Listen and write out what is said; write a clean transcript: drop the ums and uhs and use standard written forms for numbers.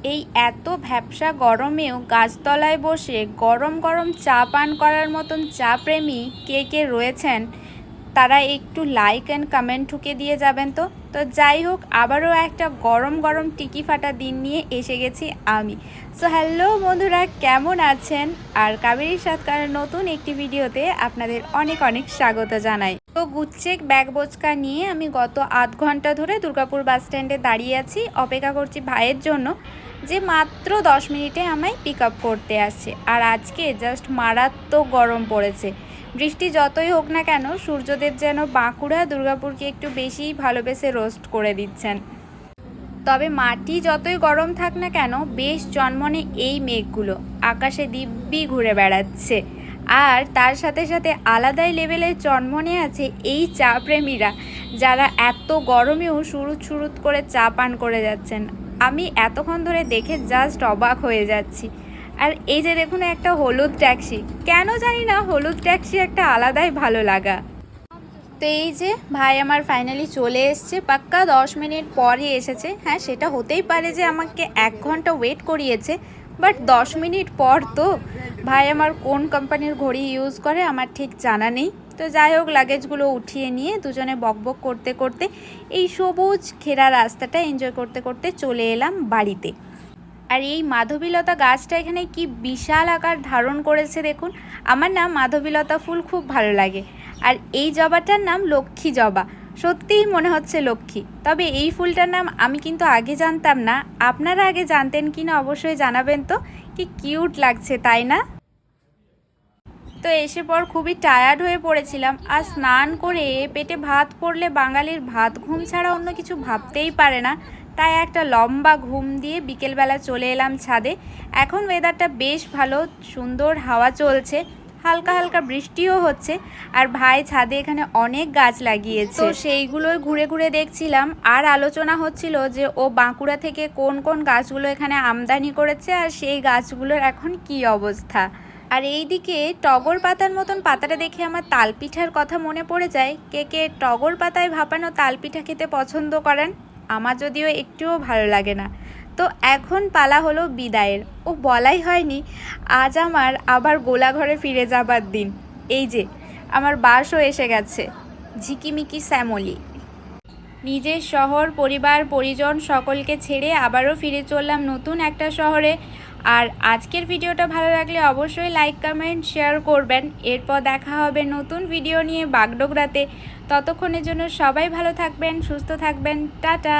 এই এত ভ্যাপসা গরমেও গাছতলায় বসে গরম গরম চা পান করার মতন চা প্রেমী কে কে রয়েছেন তারা একটু লাইক অ্যান্ড কমেন্ট ঠুকে দিয়ে যাবেন। তো যাই হোক, আবারও একটা গরম গরম টিকি ফাটা দিন নিয়ে এসে গেছি আমি। সো হ্যালো বন্ধুরা, কেমন আছেন? আর কাবেরী সাতকারের নতুন একটি ভিডিওতে আপনাদের অনেক অনেক স্বাগত জানাই। তো গুচ্ছেক ব্যাগ বোচকা নিয়ে আমি গত আধ ঘন্টা ধরে দুর্গাপুর বাস স্ট্যান্ডে দাঁড়িয়ে আছি, অপেক্ষা করছি ভাইয়ের জন্য, যে মাত্র 10 মিনিটে আমায় পিক আপ করতে আসছে। আর আজকে জাস্ট মারাত্মক গরম পড়েছে। বৃষ্টি যতই হোক না কেন, সূর্যদেব যেন বাঁকুড়া দুর্গাপুরকে একটু বেশিই ভালোবেসে রোস্ট করে দিচ্ছেন। তবে মাটি যতই গরম থাক না কেন, বেশ জন্মনে এই মেঘগুলো আকাশে দিব্যি ঘুরে বেড়াচ্ছে। আর তার সাথে সাথে আলাদাই লেভেলের জন্মনে আছে এই চা প্রেমীরা, যারা এত গরমেও সুরুত সুরুত করে চা পান করে যাচ্ছেন। আমি এতক্ষণ ধরে দেখে জাস্ট অবাক হয়ে যাচ্ছি। আর এই যে দেখুন, একটা হলুদ ট্যাক্সি, কেন জানি না হলুদ ট্যাক্সি একটা আলাদাই ভালো লাগা। তো এই যে ভাই আমার ফাইনালি চলে এসছে, পাক্কা 10 মিনিট পরই এসেছে। হ্যাঁ, সেটা হতেই পারে যে আমাকে 1 ঘন্টা ওয়েট করিয়েছে, বাট 10 মিনিট পর। তো ভাই আমার কোন কোম্পানির ঘড়ি ইউজ করে আমার ঠিক জানা নেই। তো যাই হোক, লাগেজগুলো উঠিয়ে নিয়ে দুজনে বকবক করতে করতে এই সবুজ ঘেরা রাস্তাটা এনজয় করতে করতে চলে এলাম বাড়িতে। আর এই মাধবীলতা গাছটা এখানে কি বিশাল আকার ধারণ করেছে দেখুন। আমার না মাধবীলতা ফুল খুব ভালো লাগে। আর এই জবাটার নাম লক্ষ্মী জবা, সত্যিই মনে হচ্ছে লক্ষ্মী। তবে এই ফুলটার নাম আমি কিন্তু আগে জানতাম না। আপনারা আগে জানতেন কি না অবশ্যই জানাবেন তো। কি কিউট লাগছে, তাই না? তো এসে পর খুবই টায়ার্ড হয়ে পড়েছিলাম। আর স্নান করে পেটে ভাত পড়লে বাঙালির ভাত ঘুম ছাড়া অন্য কিছু ভাবতেই পারে না। তাই একটা লম্বা ঘুম দিয়ে বিকেলবেলা চলে এলাম ছাদে। এখন ওয়েদারটা বেশ ভালো, সুন্দর হাওয়া চলছে, হালকা হালকা বৃষ্টিও হচ্ছে। আর ভাই ছাদে এখানে অনেক গাছ লাগিয়েছে, তো সেইগুলোই ঘুরে ঘুরে দেখছিলাম। আর আলোচনা হচ্ছিল যে ও বাঁকুড়া থেকে কোন কোন গাছগুলো এখানে আমদানি করেছে আর সেই গাছগুলোর এখন কি অবস্থা। আর এইদিকে টগর পাতার মতন পাতাটা দেখে আমার তালপিঠার কথা মনে পড়ে যায়। কে কে টগর পাতায় ভাপানো তালপিঠা খেতে পছন্দ করেন? আমার যদিও একটুও ভালো লাগে না। তো এখন পালা হলো বিদায়ের। ও বলাই হয়নি, আজ আমার আবার গোলাঘরে ফিরে যাবার দিন। এই যে আমার বাসও এসে গেছে, ঝিকিমিকি শ্যামলি। নিজের শহর, পরিবার, পরিজন সকলকে ছেড়ে আবারও ফিরে চললাম নতুন একটা শহরে। আর আজকের ভিডিওটা ভালো লাগলে অবশ্যই লাইক কমেন্ট শেয়ার করবেন। এরপর দেখা হবে নতুন ভিডিও নিয়ে বাগডোগরাতে। ততক্ষণের জন্য সবাই ভালো থাকবেন, সুস্থ থাকবেন, টাটা।